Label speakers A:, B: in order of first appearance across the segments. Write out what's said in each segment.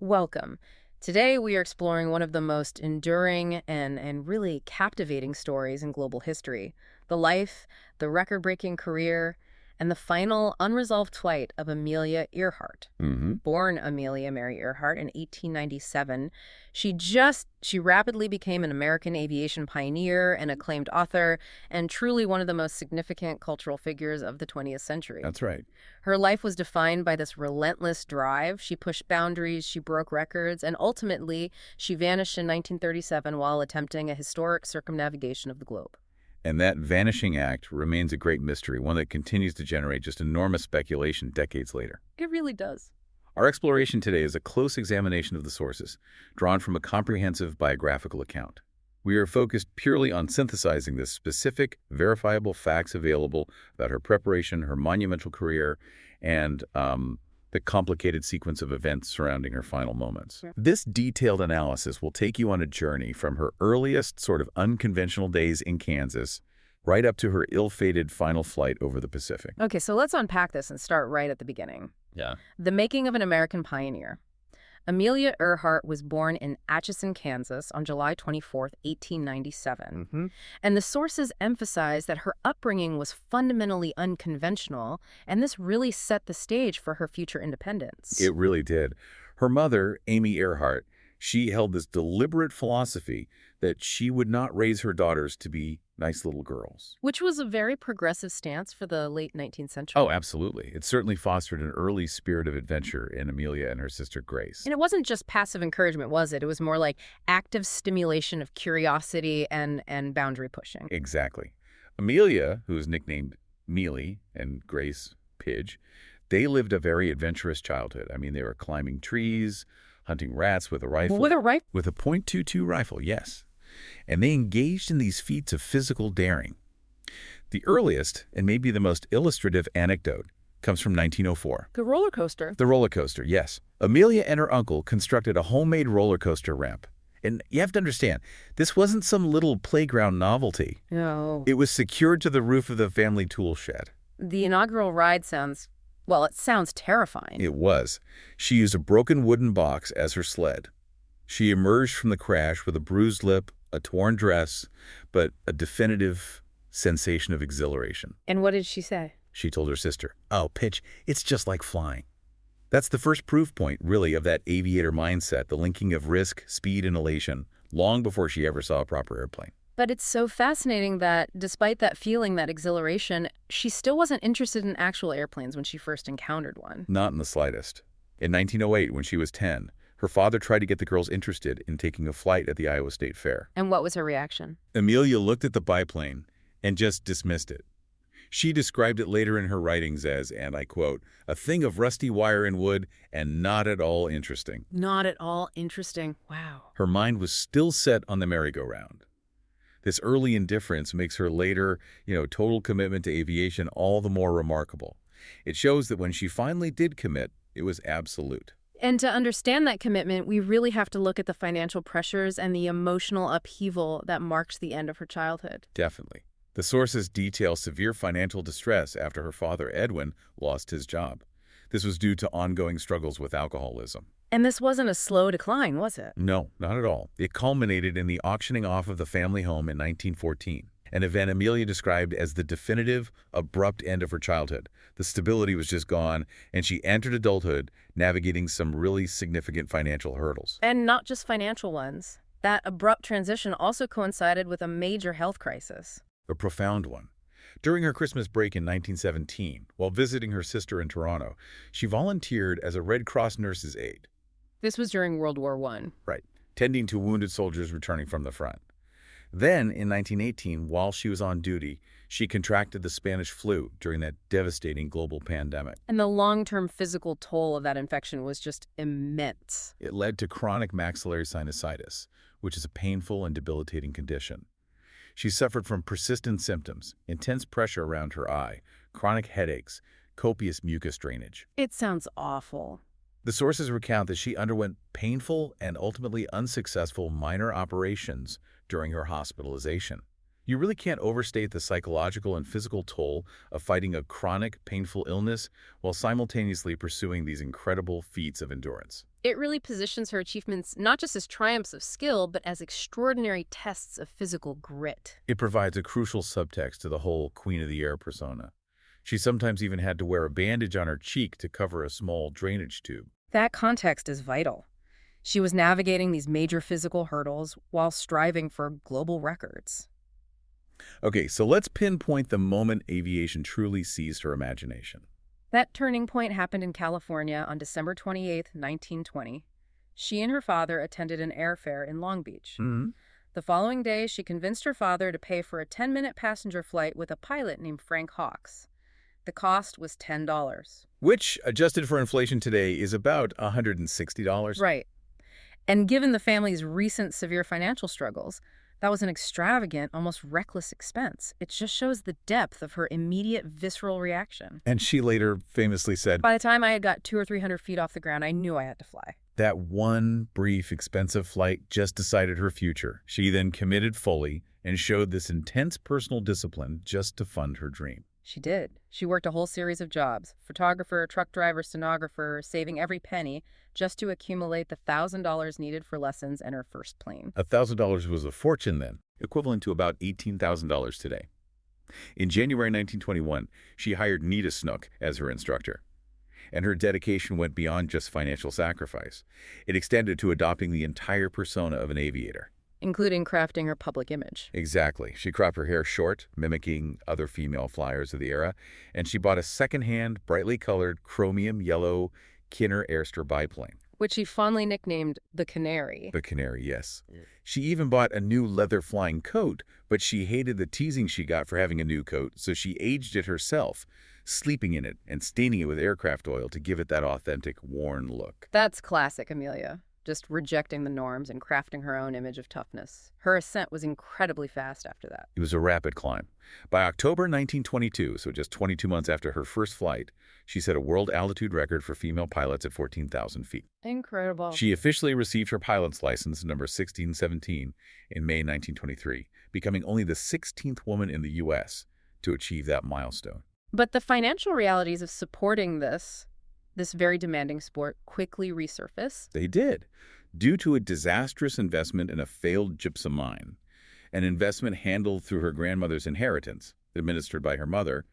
A: Welcome. Today we are exploring one of the most enduring and really captivating stories in global history. The life, the record-breaking career, and the final unresolved flight of Amelia Earhart.
B: Hmm.
A: Born Amelia Mary Earhart in 1897, she rapidly became an American aviation pioneer, an acclaimed author, and truly one of the most significant cultural figures of the 20th century.
B: That's right.
A: Her life was defined by this relentless drive. She pushed boundaries, she broke records, and ultimately, she vanished in 1937 while attempting a historic circumnavigation of the globe.
B: And that vanishing act remains a great mystery, one that continues to generate just enormous speculation decades later.
A: It really does.
B: Our exploration today is a close examination of the sources, drawn from a comprehensive biographical account. We are focused purely on synthesizing the specific, verifiable facts available about her preparation, her monumental career, and the complicated sequence of events surrounding her final moments.
A: Yeah.
B: This detailed analysis will take you on a journey from her earliest sort of unconventional days in Kansas right up to her ill-fated final flight over the Pacific.
A: Okay, so let's unpack this and start right at the beginning.
B: Yeah.
A: The making of an American pioneer. Amelia Earhart was born in Atchison, Kansas on July 24, 1897.
B: Mm-hmm.
A: And the sources emphasize that her upbringing was fundamentally unconventional, and this really set the stage for her future independence.
B: It really did. Her mother, Amy Earhart, she held this deliberate philosophy that she would not raise her daughters to be nice little girls.
A: Which was a very progressive stance for the late 19th century.
B: Oh, absolutely. It certainly fostered an early spirit of adventure in Amelia and her sister Grace.
A: And it wasn't just passive encouragement, was it? It was more like active stimulation of curiosity and boundary pushing.
B: Exactly. Amelia, who was nicknamed Mealy, and Grace Pidge, they lived a very adventurous childhood. I mean, they were climbing trees, hunting rats with a rifle.
A: With a rifle?
B: With a .22 rifle, yes. And they engaged in these feats of physical daring. The earliest, and maybe the most illustrative anecdote, comes from 1904.
A: The roller coaster.
B: The roller coaster, yes. Amelia and her uncle constructed a homemade roller coaster ramp. And you have to understand, this wasn't some little playground novelty.
A: No.
B: It was secured to the roof of the family tool shed.
A: The inaugural ride sounds terrifying.
B: It was. She used a broken wooden box as her sled. She emerged from the crash with a bruised lip, a torn dress, but a definitive sensation of exhilaration.
A: And what did she say?
B: She told her sister, "Oh, Pitch, it's just like flying." That's the first proof point, really, of that aviator mindset, the linking of risk, speed, and elation, long before she ever saw a proper airplane.
A: But it's so fascinating that despite that feeling, that exhilaration, she still wasn't interested in actual airplanes when she first encountered one.
B: Not in the slightest. In 1908, when she was 10, her father tried to get the girls interested in taking a flight at the Iowa State Fair.
A: And what was her reaction?
B: Amelia looked at the biplane and just dismissed it. She described it later in her writings as, and I quote, "a thing of rusty wire and wood and not at all interesting."
A: Not at all interesting. Wow.
B: Her mind was still set on the merry-go-round. This early indifference makes her later, total commitment to aviation all the more remarkable. It shows that when she finally did commit, it was absolute.
A: And to understand that commitment, we really have to look at the financial pressures and the emotional upheaval that marked the end of her childhood.
B: Definitely. The sources detail severe financial distress after her father, Edwin, lost his job. This was due to ongoing struggles with alcoholism.
A: And this wasn't a slow decline, was it?
B: No, not at all. It culminated in the auctioning off of the family home in 1914, an event Amelia described as the definitive, abrupt end of her childhood. The stability was just gone, and she entered adulthood navigating some really significant financial hurdles.
A: And not just financial ones. That abrupt transition also coincided with a major health crisis.
B: A profound one. During her Christmas break in 1917, while visiting her sister in Toronto, she volunteered as a Red Cross nurse's aide.
A: This was during World War I.
B: Right, tending to wounded soldiers returning from the front. Then, in 1918, while she was on duty, she contracted the Spanish flu during that devastating global pandemic.
A: And the long-term physical toll of that infection was just immense.
B: It led to chronic maxillary sinusitis, which is a painful and debilitating condition. She suffered from persistent symptoms, intense pressure around her eye, chronic headaches, copious mucus drainage.
A: It sounds awful.
B: The sources recount that she underwent painful and ultimately unsuccessful minor operations during her hospitalization. You really can't overstate the psychological and physical toll of fighting a chronic, painful illness while simultaneously pursuing these incredible feats of endurance.
A: It really positions her achievements not just as triumphs of skill, but as extraordinary tests of physical grit.
B: It provides a crucial subtext to the whole Queen of the Air persona. She sometimes even had to wear a bandage on her cheek to cover a small drainage tube.
A: That context is vital. She was navigating these major physical hurdles while striving for global records.
B: Okay, so let's pinpoint the moment aviation truly seized her imagination.
A: That turning point happened in California on December 28, 1920. She and her father attended an airfair in Long Beach.
B: Hmm.
A: The following day, she convinced her father to pay for a 10-minute passenger flight with a pilot named Frank Hawks. The cost was $10.
B: Which, adjusted for inflation today, is about $160.
A: Right. And given the family's recent severe financial struggles, that was an extravagant, almost reckless expense. It just shows the depth of her immediate visceral reaction.
B: And she later famously said,
A: By the time I had got 200 or 300 feet off the ground, I knew I had to fly.
B: that one brief, expensive flight just decided her future. She then committed fully and showed this intense personal discipline just to fund her dream.
A: She did. She worked a whole series of jobs: photographer, truck driver, stenographer, saving every penny just to accumulate the $1,000 needed for lessons and her first plane.
B: $1,000 was a fortune then, equivalent to about $18,000 today. In January 1921, she hired Nita Snook as her instructor. And her dedication went beyond just financial sacrifice. It extended to adopting the entire persona of an aviator.
A: Including crafting her public image.
B: Exactly. She cropped her hair short, mimicking other female flyers of the era, and she bought a second-hand, brightly colored, chromium yellow Kinner Airster biplane.
A: Which she fondly nicknamed the Canary.
B: The Canary, yes. She even bought a new leather flying coat, but she hated the teasing she got for having a new coat, so she aged it herself, sleeping in it and staining it with aircraft oil to give it that authentic, worn look.
A: That's classic Amelia. Just rejecting the norms and crafting her own image of toughness. Her ascent was incredibly fast after that.
B: It was a rapid climb. By October 1922, so just 22 months after her first flight, she set a world altitude record for female pilots at 14,000 feet.
A: Incredible.
B: She officially received her pilot's license, number 1617, in May 1923, becoming only the 16th woman in the U.S. to achieve that milestone.
A: But the financial realities of supporting this very demanding sport quickly resurface.
B: They did, due to a disastrous investment in a failed gypsum mine, an investment handled through her grandmother's inheritance, administered by her mother.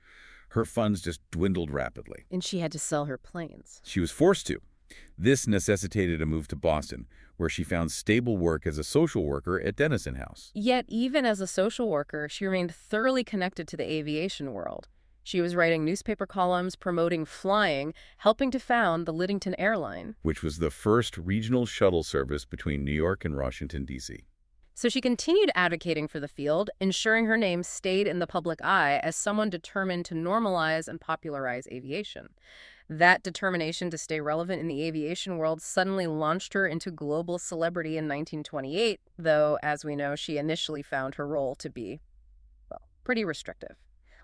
B: Her funds just dwindled rapidly.
A: And she had to sell her planes.
B: She was forced to. This necessitated a move to Boston, where she found stable work as a social worker at Denison House.
A: Yet, even as a social worker, she remained thoroughly connected to the aviation world. She was writing newspaper columns, promoting flying, helping to found the Lidington Airline,
B: which was the first regional shuttle service between New York and Washington, D.C.
A: So she continued advocating for the field, ensuring her name stayed in the public eye as someone determined to normalize and popularize aviation. That determination to stay relevant in the aviation world suddenly launched her into global celebrity in 1928, though, as we know, she initially found her role to be, well, pretty restrictive.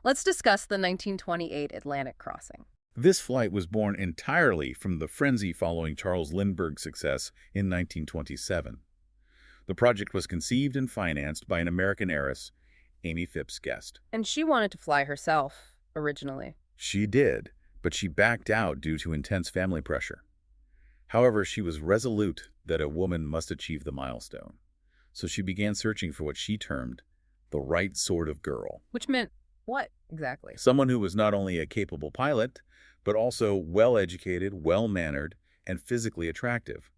A: Let's discuss the 1928 Atlantic crossing.
B: This flight was born entirely from the frenzy following Charles Lindbergh's success in 1927. The project was conceived and financed by an American heiress, Amy Phipps Guest.
A: And she wanted to fly herself, originally.
B: She did, but she backed out due to intense family pressure. However, she was resolute that a woman must achieve the milestone. So she began searching for what she termed the right sort of girl.
A: Which meant what, exactly?
B: Someone who was not only a capable pilot, but also well-educated, well-mannered, and physically attractive.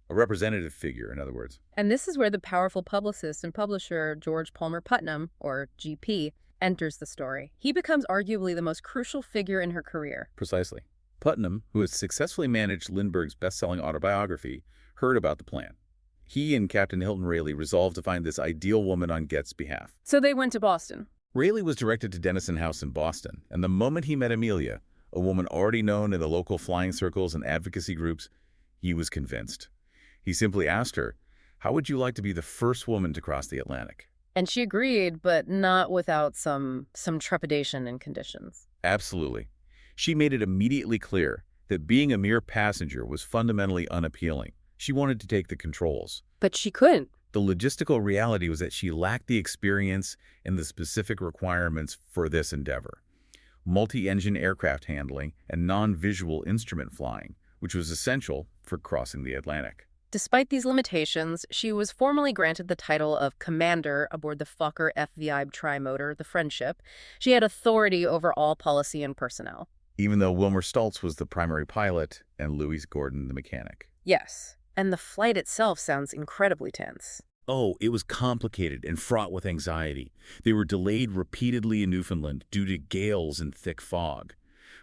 B: A representative figure, in other words.
A: And this is where the powerful publicist and publisher George Palmer Putnam, or GP, enters the story. He becomes arguably the most crucial figure in her career.
B: Precisely. Putnam, who had successfully managed Lindbergh's best-selling autobiography, heard about the plan. He and Captain Hilton Rayleigh resolved to find this ideal woman on Get's behalf.
A: So they went to Boston.
B: Rayleigh was directed to Denison House in Boston, and the moment he met Amelia, a woman already known in the local flying circles and advocacy groups, he was convinced. He simply asked her, "How would you like to be the first woman to cross the Atlantic?"
A: And she agreed, but not without some trepidation and conditions.
B: Absolutely. She made it immediately clear that being a mere passenger was fundamentally unappealing. She wanted to take the controls.
A: But she couldn't.
B: The logistical reality was that she lacked the experience and the specific requirements for this endeavor: multi-engine aircraft handling and non-visual instrument flying, which was essential for crossing the Atlantic.
A: Despite these limitations, she was formally granted the title of commander aboard the Fokker FBI trimotor, the Friendship. She had authority over all policy and personnel.
B: Even though Wilmer Stultz was the primary pilot and Louis Gordon the mechanic.
A: Yes, and the flight itself sounds incredibly tense.
B: Oh, it was complicated and fraught with anxiety. They were delayed repeatedly in Newfoundland due to gales and thick fog.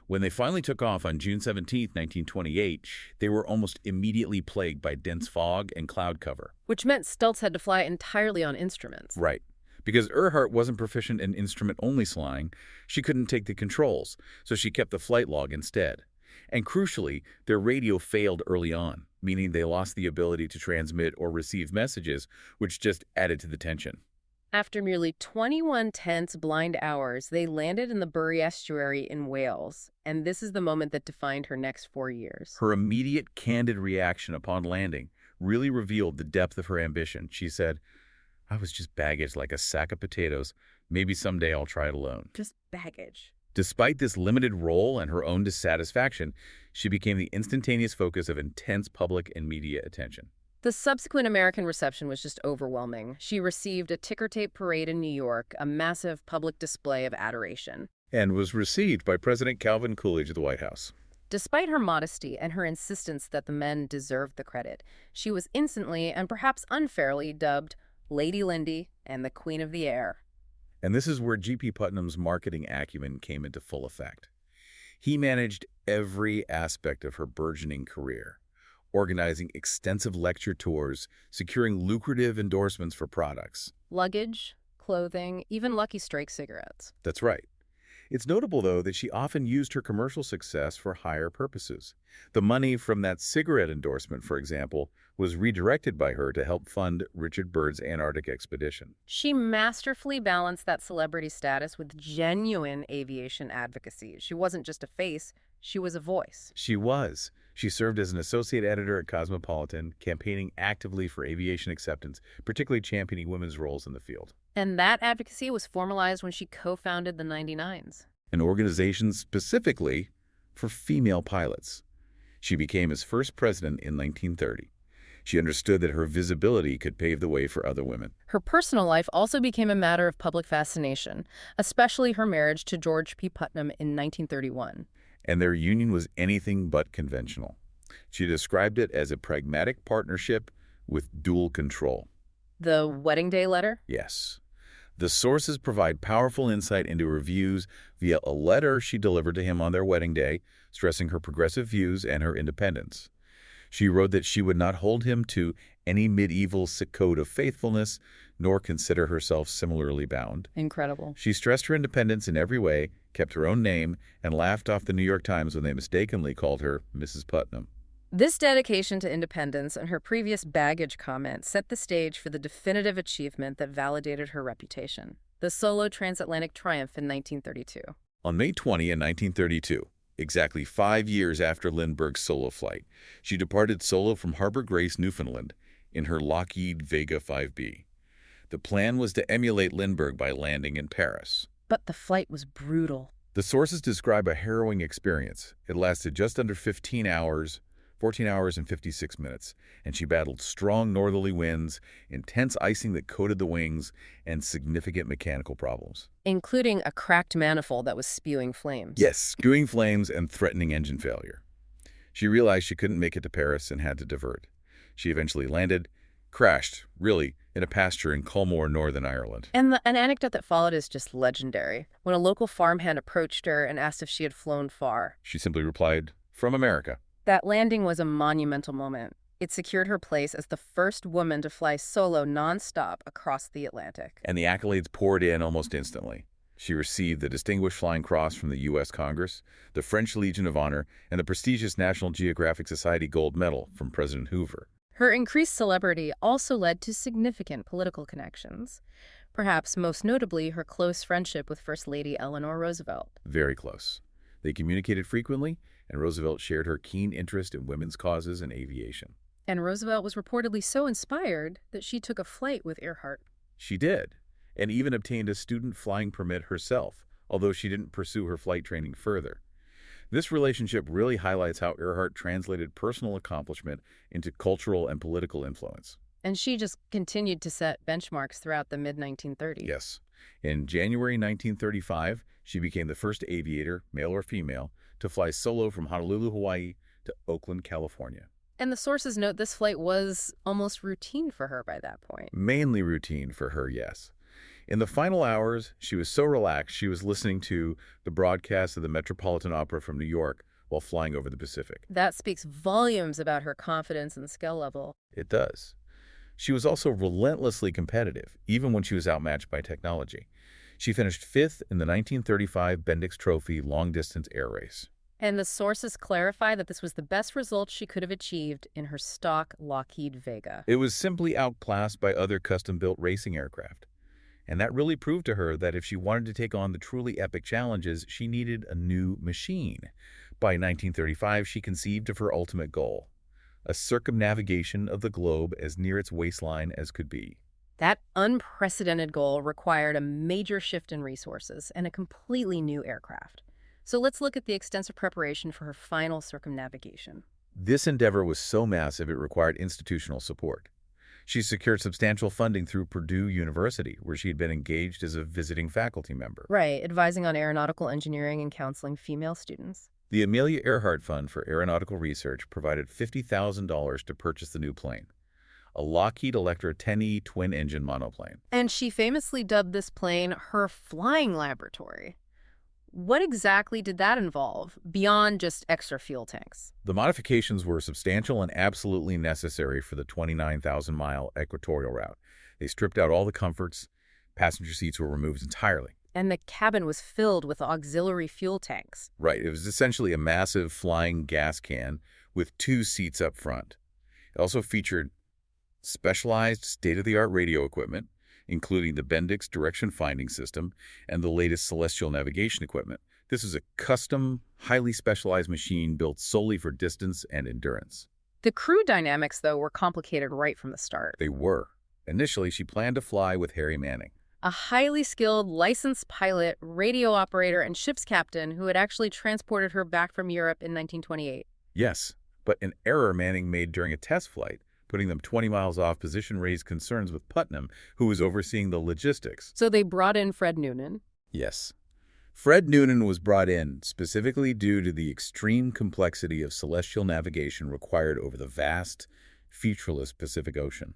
B: When they finally took off on June 17, 1928, they were almost immediately plagued by dense fog and cloud cover.
A: Which meant Stultz had to fly entirely on instruments.
B: Right. Because Earhart wasn't proficient in instrument-only flying, she couldn't take the controls, so she kept the flight log instead. And crucially, their radio failed early on, meaning they lost the ability to transmit or receive messages, which just added to the tension.
A: After merely 21 tense, blind hours, they landed in the Bury Estuary in Wales, and this is the moment that defined her next 4 years.
B: Her immediate, candid reaction upon landing really revealed the depth of her ambition. She said, "I was just baggage like a sack of potatoes. Maybe someday I'll try it alone."
A: Just baggage.
B: Despite this limited role and her own dissatisfaction, she became the instantaneous focus of intense public and media attention.
A: The subsequent American reception was just overwhelming. She received a ticker tape parade in New York, a massive public display of adoration.
B: And was received by President Calvin Coolidge at the White House.
A: Despite her modesty and her insistence that the men deserved the credit, she was instantly and perhaps unfairly dubbed Lady Lindy and the Queen of the Air.
B: And this is where G.P. Putnam's marketing acumen came into full effect. He managed every aspect of her burgeoning career, organizing extensive lecture tours, securing lucrative endorsements for products.
A: Luggage, clothing, even Lucky Strike cigarettes.
B: That's right. It's notable, though, that she often used her commercial success for higher purposes. The money from that cigarette endorsement, for example, was redirected by her to help fund Richard Byrd's Antarctic expedition.
A: She masterfully balanced that celebrity status with genuine aviation advocacy. She wasn't just a face, she was a voice.
B: She was. She served as an associate editor at Cosmopolitan, campaigning actively for aviation acceptance, particularly championing women's roles in the field.
A: And that advocacy was formalized when she co-founded the 99s.
B: An organization specifically for female pilots. She became its first president in 1930. She understood that her visibility could pave the way for other women.
A: Her personal life also became a matter of public fascination, especially her marriage to George P. Putnam in 1931.
B: And their union was anything but conventional. She described it as a pragmatic partnership with dual control.
A: The wedding day letter?
B: Yes. The sources provide powerful insight into her views via a letter she delivered to him on their wedding day, stressing her progressive views and her independence. She wrote that she would not hold him to any medieval code of faithfulness, nor consider herself similarly bound.
A: Incredible.
B: She stressed her independence in every way, kept her own name, and laughed off the New York Times when they mistakenly called her Mrs. Putnam.
A: This dedication to independence and her previous baggage comment set the stage for the definitive achievement that validated her reputation, the solo transatlantic triumph in 1932.
B: On May 20, 1932, exactly 5 years after Lindbergh's solo flight, she departed solo from Harbor Grace, Newfoundland, in her Lockheed Vega 5B. The plan was to emulate Lindbergh by landing in Paris.
A: But the flight was brutal.
B: The sources describe a harrowing experience. It lasted just under 14 hours and 56 minutes, and she battled strong northerly winds, intense icing that coated the wings, and significant mechanical problems.
A: Including a cracked manifold that was spewing flames.
B: Yes, spewing flames and threatening engine failure. She realized she couldn't make it to Paris and had to divert. She eventually landed, crashed, really, in a pasture in Culmore, Northern Ireland.
A: And an anecdote that followed is just legendary. When a local farmhand approached her and asked if she had flown far,
B: She simply replied, "From America."
A: that landing was a monumental moment. It secured her place as the first woman to fly solo nonstop across the Atlantic.
B: And the accolades poured in almost instantly. She received the Distinguished Flying Cross from the U.S. Congress, the French Legion of Honor, and the prestigious National Geographic Society Gold Medal from President Hoover.
A: Her increased celebrity also led to significant political connections, perhaps most notably her close friendship with First Lady Eleanor Roosevelt.
B: Very close. They communicated frequently, and Roosevelt shared her keen interest in women's causes and aviation.
A: And Roosevelt was reportedly so inspired that she took a flight with Earhart.
B: She did, and even obtained a student flying permit herself, although she didn't pursue her flight training further. This relationship really highlights how Earhart translated personal accomplishment into cultural and political influence.
A: And she just continued to set benchmarks throughout the mid-1930s.
B: Yes. In January 1935, she became the first aviator, male or female, to fly solo from Honolulu, Hawaii to Oakland, California.
A: And the sources note this flight was almost routine for her by that point.
B: Mainly routine for her, yes. In the final hours, she was so relaxed she was listening to the broadcast of the Metropolitan Opera from New York while flying over the Pacific.
A: That speaks volumes about her confidence and skill level.
B: It does. She was also relentlessly competitive, even when she was outmatched by technology. She finished fifth in the 1935 Bendix Trophy long-distance air race.
A: And the sources clarify that this was the best result she could have achieved in her stock Lockheed Vega.
B: It was simply outclassed by other custom-built racing aircraft. And that really proved to her that if she wanted to take on the truly epic challenges, she needed a new machine. By 1935, she conceived of her ultimate goal, a circumnavigation of the globe as near its waistline as could be.
A: That unprecedented goal required a major shift in resources and a completely new aircraft. So let's look at the extensive preparation for her final circumnavigation.
B: This endeavor was so massive it required institutional support. She secured substantial funding through Purdue University, where she had been engaged as a visiting faculty member.
A: Right, advising on aeronautical engineering and counseling female students.
B: The Amelia Earhart Fund for Aeronautical Research provided $50,000 to purchase the new plane, a Lockheed Electra 10E twin-engine monoplane.
A: And she famously dubbed this plane her flying laboratory. What exactly did that involve, beyond just extra fuel tanks?
B: The modifications were substantial and absolutely necessary for the 29,000-mile equatorial route. They stripped out all the comforts. Passenger seats were removed entirely.
A: And the cabin was filled with auxiliary fuel tanks.
B: Right. It was essentially a massive flying gas can with 2 seats up front. It also featured specialized state-of-the-art radio equipment, including the Bendix direction finding system and the latest celestial navigation equipment. This is a custom, highly specialized machine built solely for distance and endurance.
A: The crew dynamics, though, were complicated right from the start.
B: They were. Initially, she planned to fly with Harry Manning,
A: A highly skilled, licensed pilot, radio operator, and ship's captain who had actually transported her back from Europe in 1928.
B: Yes, but an error Manning made during a test flight, putting them 20 miles off position, raised concerns with Putnam, who was overseeing the logistics.
A: So they brought in Fred Noonan.
B: Yes. Fred Noonan was brought in specifically due to the extreme complexity of celestial navigation required over the vast, featureless Pacific Ocean.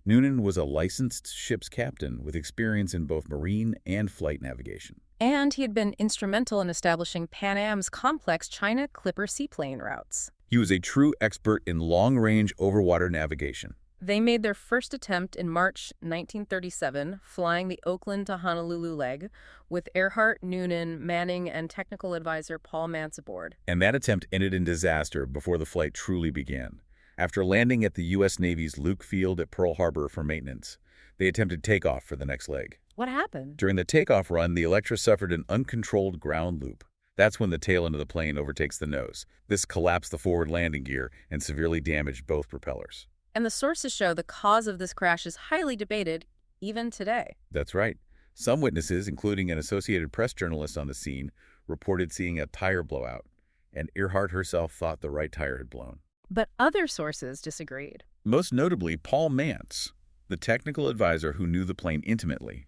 B: Noonan was a licensed ship's captain with experience in both marine and flight navigation.
A: And he had been instrumental in establishing Pan Am's complex China Clipper seaplane routes.
B: He was a true expert in long-range overwater navigation.
A: They made their first attempt in March 1937, flying the Oakland to Honolulu leg, with Earhart, Noonan, Manning, and technical advisor Paul Mance aboard.
B: And that attempt ended in disaster before the flight truly began. After landing at the U.S. Navy's Luke Field at Pearl Harbor for maintenance, they attempted takeoff for the next leg.
A: What happened?
B: During the takeoff run, the Electra suffered an uncontrolled ground loop. That's when the tail end of the plane overtakes the nose. This collapsed the forward landing gear and severely damaged both propellers.
A: And the sources show the cause of this crash is highly debated, even today.
B: That's right. Some witnesses, including an Associated Press journalist on the scene, reported seeing a tire blowout, and Earhart herself thought the right tire had blown.
A: But other sources disagreed.
B: Most notably, Paul Mance, the technical advisor who knew the plane intimately.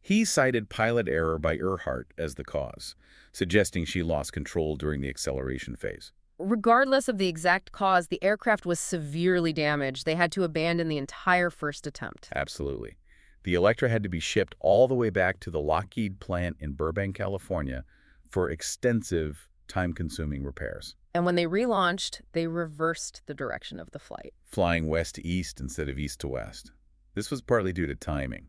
B: He cited pilot error by Earhart as the cause, suggesting she lost control during the acceleration phase.
A: Regardless of the exact cause, the aircraft was severely damaged. They had to abandon the entire first attempt.
B: Absolutely. The Electra had to be shipped all the way back to the Lockheed plant in Burbank, California, for extensive, time-consuming repairs.
A: And when they relaunched, they reversed the direction of the flight.
B: Flying west to east instead of east to west. This was partly due to timing.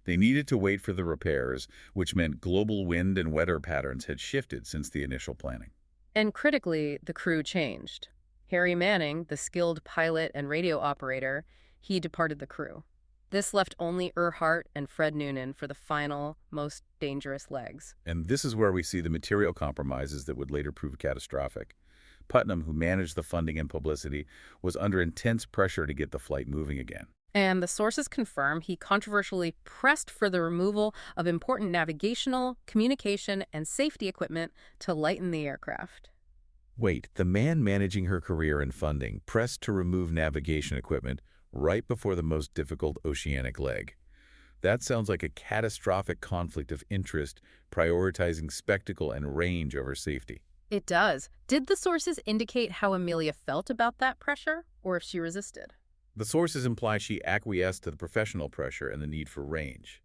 B: They needed to wait for the repairs, which meant global wind and weather patterns had shifted since the initial planning.
A: And critically, the crew changed. Harry Manning, the skilled pilot and radio operator, he departed the crew. This left only Earhart and Fred Noonan for the final, most dangerous legs.
B: And this is where we see the material compromises that would later prove catastrophic. Putnam, who managed the funding and publicity, was under intense pressure to get the flight moving again.
A: And the sources confirm he controversially pressed for the removal of important navigational, communication, and safety equipment to lighten the aircraft.
B: Wait, the man managing her career and funding pressed to remove navigation equipment right before the most difficult oceanic leg. That sounds like a catastrophic conflict of interest, prioritizing spectacle and range over safety.
A: It does. Did the sources indicate how Amelia felt about that pressure, or if she resisted?
B: The sources imply she acquiesced to the professional pressure and the need for range.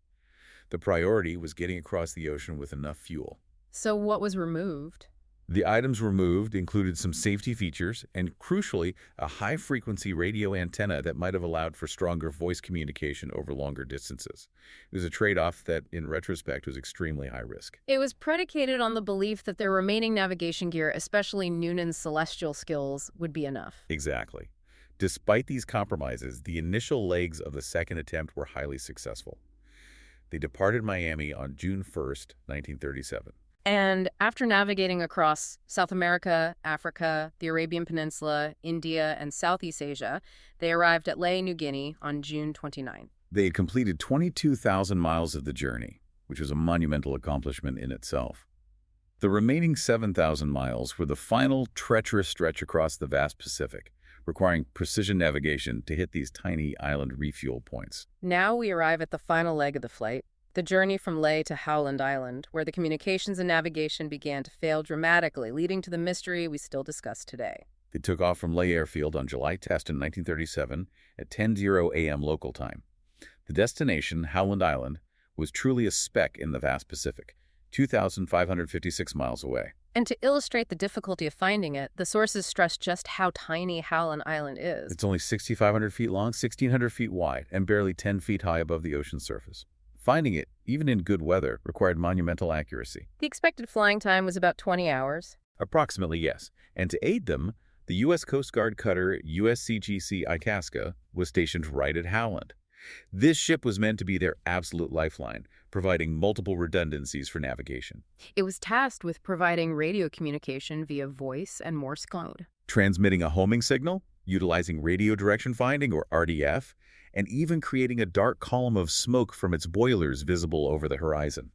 B: The priority was getting across the ocean with enough fuel.
A: So what was removed?
B: The items removed included some safety features and, crucially, a high-frequency radio antenna that might have allowed for stronger voice communication over longer distances. It was a trade-off that, in retrospect, was extremely high risk.
A: It was predicated on the belief that their remaining navigation gear, especially Noonan's celestial skills, would be enough.
B: Exactly. Despite these compromises, the initial legs of the second attempt were highly successful. They departed Miami on June 1st, 1937.
A: And after navigating across South America, Africa, the Arabian Peninsula, India, and Southeast Asia, they arrived at Lae, New Guinea on June 29.
B: They had completed 22,000 miles of the journey, which was a monumental accomplishment in itself. The remaining 7,000 miles were the final treacherous stretch across the vast Pacific, requiring precision navigation to hit these tiny island refuel points.
A: Now we arrive at the final leg of the flight, the journey from Lae to Howland Island, where the communications and navigation began to fail dramatically, leading to the mystery we still discuss today.
B: They took off from Lae Airfield on July 10th in 1937 at 10:00 a.m. local time. The destination, Howland Island, was truly a speck in the vast Pacific, 2,556 miles away.
A: And to illustrate the difficulty of finding it, the sources stress just how tiny Howland Island is.
B: It's only 6,500 feet long, 1,600 feet wide, and barely 10 feet high above the ocean surface. Finding it, even in good weather, required monumental accuracy.
A: The expected flying time was about 20 hours.
B: Approximately, yes. And to aid them, the U.S. Coast Guard cutter USCGC Itasca was stationed right at Howland. This ship was meant to be their absolute lifeline, providing multiple redundancies for navigation.
A: It was tasked with providing radio communication via voice and Morse code,
B: Transmitting a homing signal, utilizing radio direction finding, or RDF, and even creating a dark column of smoke from its boilers visible over the horizon.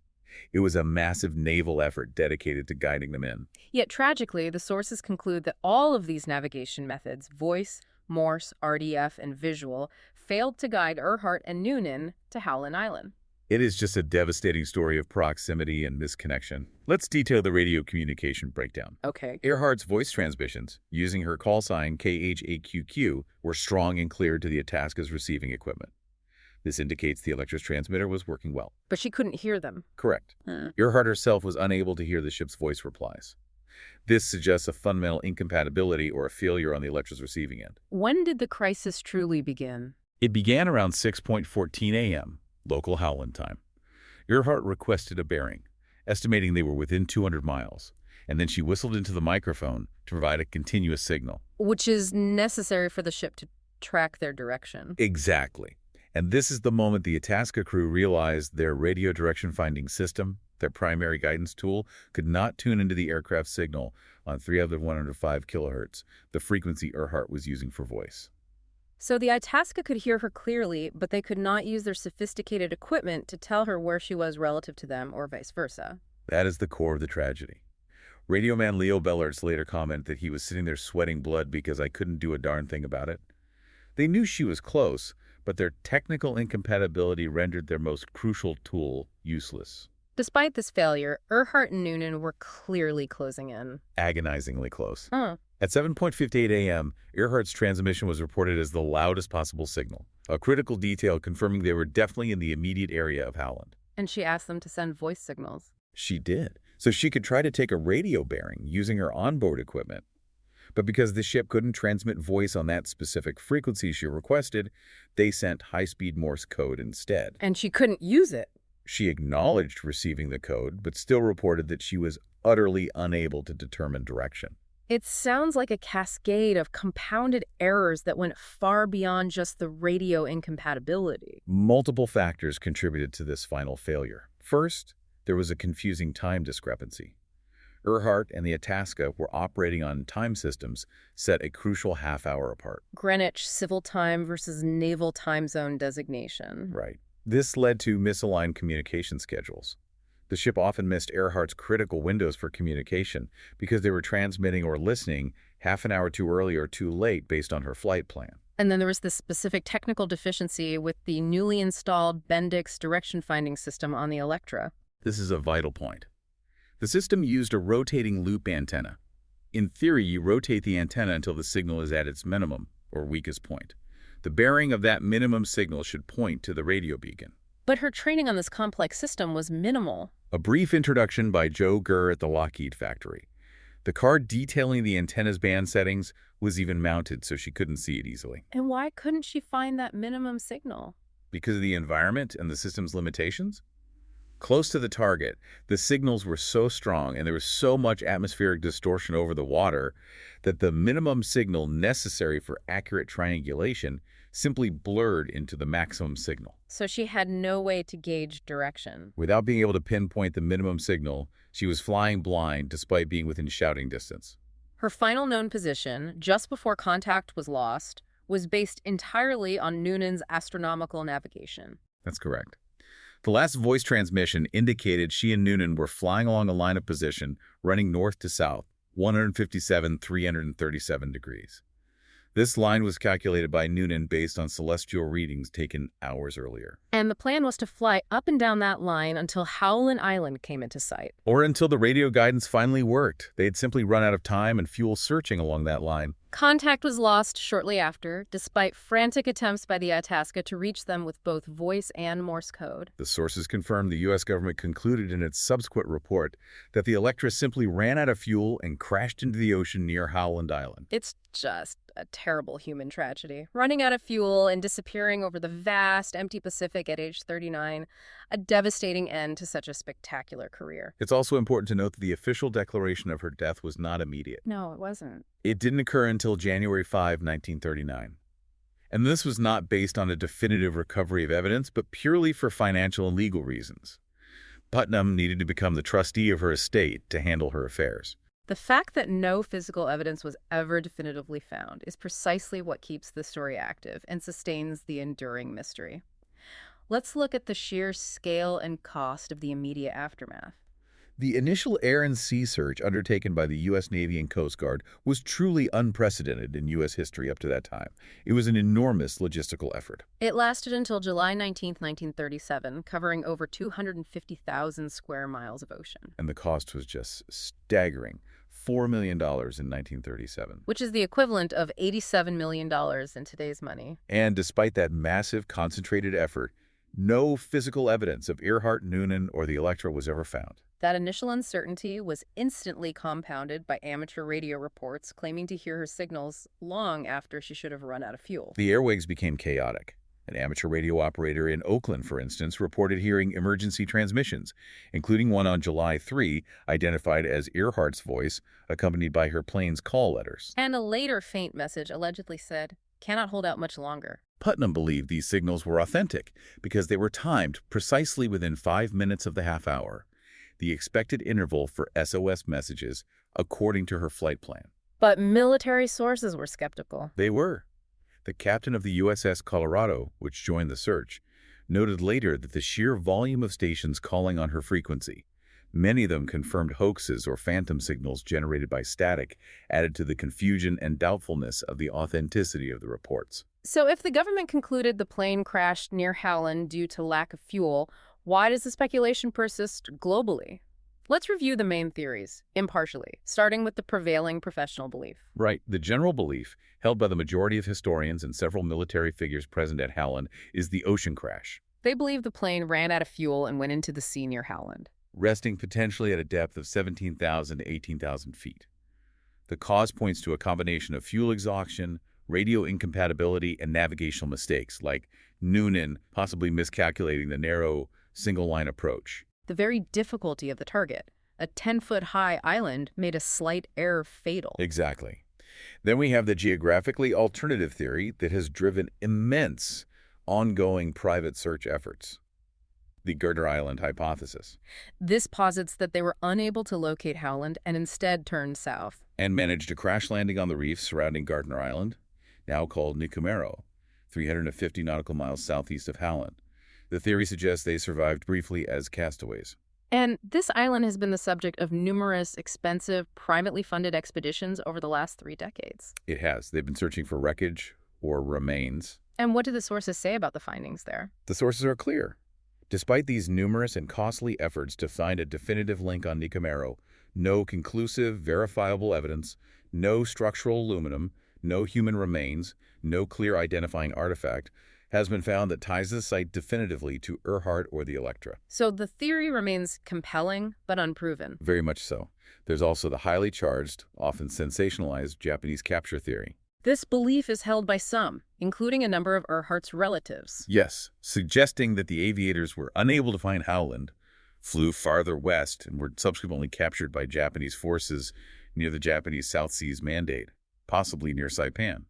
B: It was a massive naval effort dedicated to guiding them in.
A: Yet tragically, the sources conclude that all of these navigation methods, voice, Morse, RDF, and visual, failed to guide Earhart and Noonan to Howland Island.
B: It is just a devastating story of proximity and misconnection. Let's detail the radio communication breakdown.
A: Okay.
B: Earhart's voice transmissions, using her call sign KHAQQ, were strong and clear to the Itasca's receiving equipment. This indicates the electric transmitter was working well.
A: But she couldn't hear them.
B: Correct. Earhart herself was unable to hear the ship's voice replies. This suggests a fundamental incompatibility or a failure on the electric's receiving end.
A: When did the crisis truly begin?
B: It began around 6:14 a.m., local Howland time. Earhart requested a bearing, estimating they were within 200 miles, and then she whistled into the microphone to provide a continuous signal.
A: Which is necessary for the ship to track their direction.
B: Exactly. And this is the moment the Itasca crew realized their radio direction finding system, their primary guidance tool, could not tune into the aircraft signal on 3,105 kilohertz, the frequency Earhart was using for voice.
A: So the Itasca could hear her clearly, but they could not use their sophisticated equipment to tell her where she was relative to them, or vice versa.
B: That is the core of the tragedy. Radio man Leo Bellart's later commented that he was sitting there sweating blood because I couldn't do a darn thing about it. They knew she was close, but their technical incompatibility rendered their most crucial tool useless.
A: Despite this failure, Earhart and Noonan were clearly closing in.
B: Agonizingly close.
A: Huh.
B: At 7:58 a.m., Earhart's transmission was reported as the loudest possible signal, a critical detail confirming they were definitely in the immediate area of Howland.
A: And she asked them to send voice signals.
B: She did, so she could try to take a radio bearing using her onboard equipment. But because the ship couldn't transmit voice on that specific frequency she requested, they sent high-speed Morse code instead.
A: And she couldn't use it.
B: She acknowledged receiving the code, but still reported that she was utterly unable to determine direction.
A: It sounds like a cascade of compounded errors that went far beyond just the radio incompatibility.
B: Multiple factors contributed to this final failure. First, there was a confusing time discrepancy. Earhart and the Itasca were operating on time systems set a crucial half-hour apart.
A: Greenwich Civil Time versus Naval Time Zone designation.
B: Right. This led to misaligned communication schedules. The ship often missed Earhart's critical windows for communication because they were transmitting or listening half an hour too early or too late based on her flight plan.
A: And then there was this specific technical deficiency with the newly installed Bendix direction finding system on the Electra.
B: This is a vital point. The system used a rotating loop antenna. In theory, you rotate the antenna until the signal is at its minimum, or weakest point. The bearing of that minimum signal should point to the radio beacon.
A: But her training on this complex system was minimal.
B: A brief introduction by Joe Gurr at the Lockheed factory. The card detailing the antenna's band settings was even mounted so she couldn't see it easily.
A: And why couldn't she find that minimum signal?
B: Because of the environment and the system's limitations? Close to the target, the signals were so strong and there was so much atmospheric distortion over the water that the minimum signal necessary for accurate triangulation simply blurred into the maximum signal.
A: So she had no way to gauge direction.
B: Without being able to pinpoint the minimum signal, she was flying blind despite being within shouting distance.
A: Her final known position, just before contact was lost, was based entirely on Noonan's astronomical navigation.
B: That's correct. The last voice transmission indicated she and Noonan were flying along a line of position running north to south, 337 degrees. This line was calculated by Noonan based on celestial readings taken hours earlier.
A: And the plan was to fly up and down that line until Howland Island came into sight.
B: Or until the radio guidance finally worked. They had simply run out of time and fuel searching along that line.
A: Contact was lost shortly after, despite frantic attempts by the Itasca to reach them with both voice and Morse code.
B: The sources confirmed the U.S. government concluded in its subsequent report that the Electra simply ran out of fuel and crashed into the ocean near Howland Island.
A: It's just a terrible human tragedy. Running out of fuel and disappearing over the vast, empty Pacific at age 39, a devastating end to such a spectacular career.
B: It's also important to note that the official declaration of her death was not immediate.
A: No, it wasn't.
B: It didn't occur until January 5, 1939. And this was not based on a definitive recovery of evidence, but purely for financial and legal reasons. Putnam needed to become the trustee of her estate to handle her affairs.
A: The fact that no physical evidence was ever definitively found is precisely what keeps the story active and sustains the enduring mystery. Let's look at the sheer scale and cost of the immediate aftermath.
B: The initial air and sea search undertaken by the U.S. Navy and Coast Guard was truly unprecedented in U.S. history up to that time. It was an enormous logistical effort.
A: It lasted until July 19, 1937, covering over 250,000 square miles of ocean.
B: And the cost was just staggering. $4 million in 1937.
A: Which is the equivalent of $87 million in today's money.
B: And despite that massive, concentrated effort, no physical evidence of Earhart, Noonan, or the Electra was ever found.
A: That initial uncertainty was instantly compounded by amateur radio reports claiming to hear her signals long after she should have run out of fuel.
B: The airwaves became chaotic. An amateur radio operator in Oakland, for instance, reported hearing emergency transmissions, including one on July 3, identified as Earhart's voice, accompanied by her plane's call letters.
A: And a later faint message allegedly said, "Cannot hold out much longer."
B: Putnam believed these signals were authentic because they were timed precisely within 5 minutes of the half hour, the expected interval for SOS messages, according to her flight plan.
A: But military sources were skeptical.
B: They were. The captain of the USS Colorado, which joined the search, noted later that the sheer volume of stations calling on her frequency, many of them confirmed hoaxes or phantom signals generated by static, added to the confusion and doubtfulness of the authenticity of the reports.
A: So if the government concluded the plane crashed near Howland due to lack of fuel, why does the speculation persist globally? Let's review the main theories, impartially, starting with the prevailing professional belief.
B: Right. The general belief, held by the majority of historians and several military figures present at Howland, is the ocean crash.
A: They believe the plane ran out of fuel and went into the sea near Howland,
B: resting potentially at a depth of 17,000 to 18,000 feet. The cause points to a combination of fuel exhaustion, radio incompatibility, and navigational mistakes, like Noonan possibly miscalculating the narrow, single-line approach.
A: The very difficulty of the target, a 10-foot-high island, made a slight error fatal.
B: Exactly. Then we have the geographically alternative theory that has driven immense, ongoing private search efforts. the Gardner Island hypothesis,
A: This posits that they were unable to locate Howland and instead turned south.
B: and managed a crash landing on the reef surrounding Gardner Island, now called Nicomero, 350 nautical miles southeast of Howland. The theory suggests they survived briefly as castaways.
A: And this island has been the subject of numerous expensive, privately funded expeditions over the last 3 decades.
B: It has. They've been searching for wreckage or remains.
A: And what do the sources say about the findings there?
B: The sources are clear. Despite these numerous and costly efforts to find a definitive link on Nicomero, no conclusive, verifiable evidence, no structural aluminum, no human remains, no clear identifying artifact has been found that ties the site definitively to Earhart or the Electra.
A: So the theory remains compelling but unproven.
B: Very much so. There's also the highly charged, often sensationalized Japanese capture theory.
A: This belief is held by some, including a number of Earhart's relatives.
B: Yes, suggesting that the aviators were unable to find Howland, flew farther west, and were subsequently captured by Japanese forces near the Japanese South Seas Mandate, possibly near Saipan.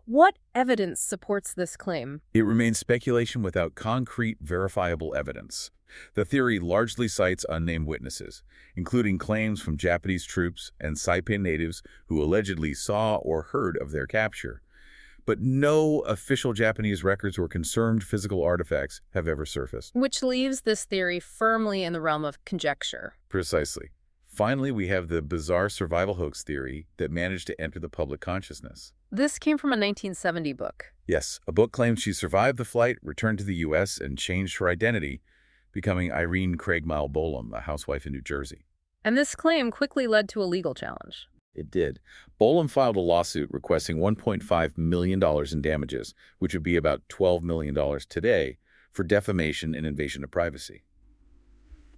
A: What evidence supports this claim?
B: It remains speculation without concrete, verifiable evidence. The theory largely cites unnamed witnesses, including claims from Japanese troops and Saipan natives who allegedly saw or heard of their capture. But no official Japanese records or confirmed physical artifacts have ever surfaced.
A: Which leaves this theory firmly in the realm of conjecture.
B: Precisely. Finally, we have the bizarre survival hoax theory that managed to enter the public consciousness.
A: This came from a 1970 book.
B: Yes, a book claims she survived the flight, returned to the U.S., and changed her identity, becoming Irene Craigmile Bolam, a housewife in New Jersey.
A: And this claim quickly led to a legal challenge.
B: It did. Bolam filed a lawsuit requesting $1.5 million in damages, which would be about $12 million today, for defamation and invasion of privacy.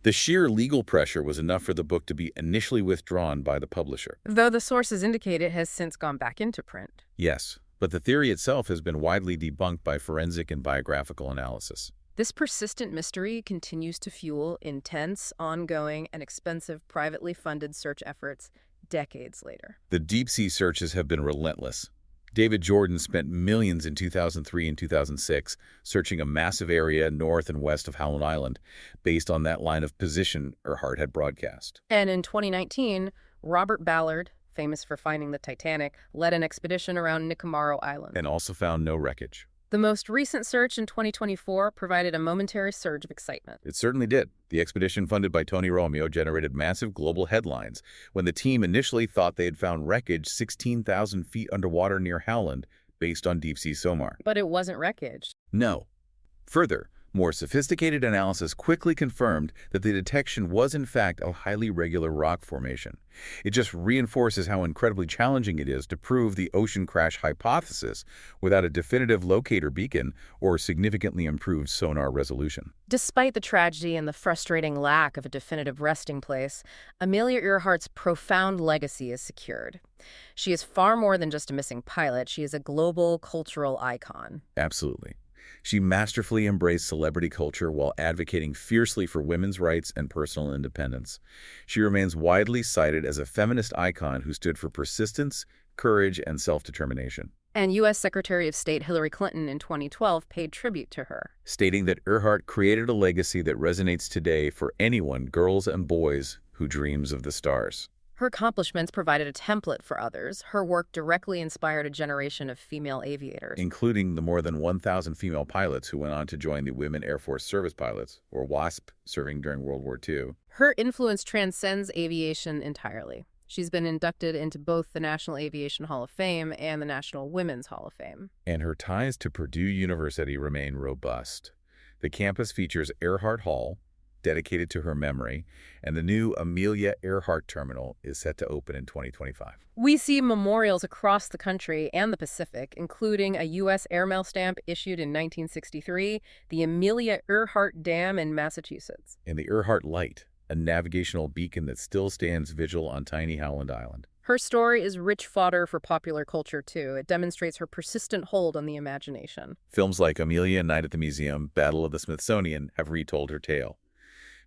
B: The sheer legal pressure was enough for the book to be initially withdrawn by the publisher.
A: Though the sources indicate it has since gone back into print.
B: Yes, but the theory itself has been widely debunked by forensic and biographical analysis.
A: This persistent mystery continues to fuel intense, ongoing, and expensive privately funded search efforts decades later.
B: The deep-sea searches have been relentless. David Jordan spent millions in 2003 and 2006 searching a massive area north and west of Howland Island based on that line of position Earhart had broadcast.
A: And in 2019, Robert Ballard, famous for finding the Titanic, led an expedition around Nicomero Island.
B: And also found no wreckage.
A: The most recent search in 2024 provided a momentary surge of excitement.
B: It certainly did. The expedition funded by Tony Romeo generated massive global headlines when the team initially thought they had found wreckage 16,000 feet underwater near Howland based on deep-sea sonar.
A: But it wasn't wreckage.
B: No. Further, more sophisticated analysis quickly confirmed that the detection was in fact a highly regular rock formation. It just reinforces how incredibly challenging it is to prove the ocean crash hypothesis without a definitive locator beacon or significantly improved sonar resolution.
A: Despite the tragedy and the frustrating lack of a definitive resting place, Amelia Earhart's profound legacy is secured. She is far more than just a missing pilot. She is a global cultural icon.
B: Absolutely. She masterfully embraced celebrity culture while advocating fiercely for women's rights and personal independence. She remains widely cited as a feminist icon who stood for persistence, courage, and self-determination.
A: And U.S. Secretary of State Hillary Clinton in 2012 paid tribute to her,
B: stating that Earhart created a legacy that resonates today for anyone, girls and boys, who dreams of the stars.
A: Her accomplishments provided a template for others. Her work directly inspired a generation of female aviators,
B: including the more than 1,000 female pilots who went on to join the Women Air Force Service Pilots, or WASP, serving during World War II.
A: Her influence transcends aviation entirely. She's been inducted into both the National Aviation Hall of Fame and the National Women's Hall of Fame.
B: And her ties to Purdue University remain robust. The campus features Earhart Hall, dedicated to her memory, and the new Amelia Earhart terminal is set to open in 2025.
A: We see memorials across the country and the Pacific, including a U.S. airmail stamp issued in 1963, the Amelia Earhart Dam in Massachusetts,
B: and the Earhart Light, a navigational beacon that still stands vigil on tiny Howland Island.
A: Her story is rich fodder for popular culture, too. It demonstrates her persistent hold on the imagination.
B: Films like Amelia, Night at the Museum, Battle of the Smithsonian have retold her tale.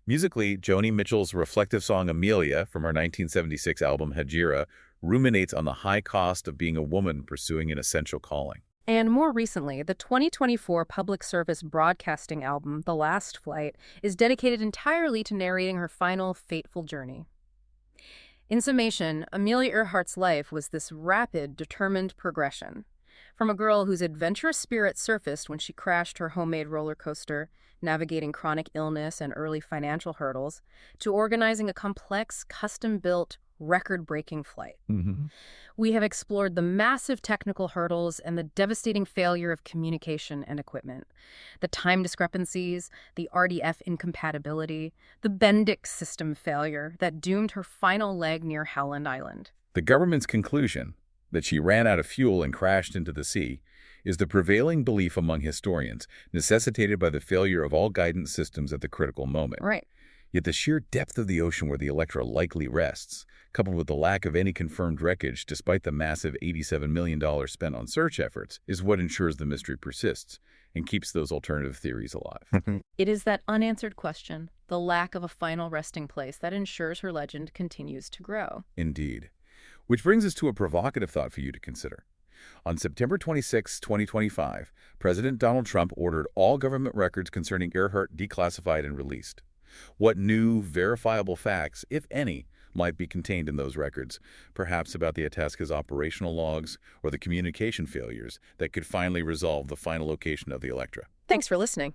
B: Musically, Joni Mitchell's reflective song Amelia from her 1976 album Hajira ruminates on the high cost of being a woman pursuing an essential calling.
A: And more recently, the 2024 public service broadcasting album, The Last Flight, is dedicated entirely to narrating her final fateful journey. In summation, Amelia Earhart's life was this rapid, determined progression. From a girl whose adventurous spirit surfaced when she crashed her homemade roller coaster, navigating chronic illness and early financial hurdles, to organizing a complex, custom-built, record-breaking flight.
B: Hmm.
A: We have explored the massive technical hurdles and the devastating failure of communication and equipment, the time discrepancies, the RDF incompatibility, the Bendix system failure that doomed her final leg near Howland Island.
B: The government's conclusion that she ran out of fuel and crashed into the sea is the prevailing belief among historians, necessitated by the failure of all guidance systems at the critical moment.
A: Right.
B: Yet the sheer depth of the ocean where the Electra likely rests, coupled with the lack of any confirmed wreckage despite the massive $87 million spent on search efforts, is what ensures the mystery persists and keeps those alternative theories alive.
A: It is that unanswered question, the lack of a final resting place, that ensures her legend continues to grow.
B: Indeed. Which brings us to a provocative thought for you to consider. On September 26, 2025, President Donald Trump ordered all government records concerning Earhart declassified and released. What new, verifiable facts, if any, might be contained in those records, perhaps about the Itasca's operational logs or the communication failures that could finally resolve the final location of the Electra?
A: Thanks for listening.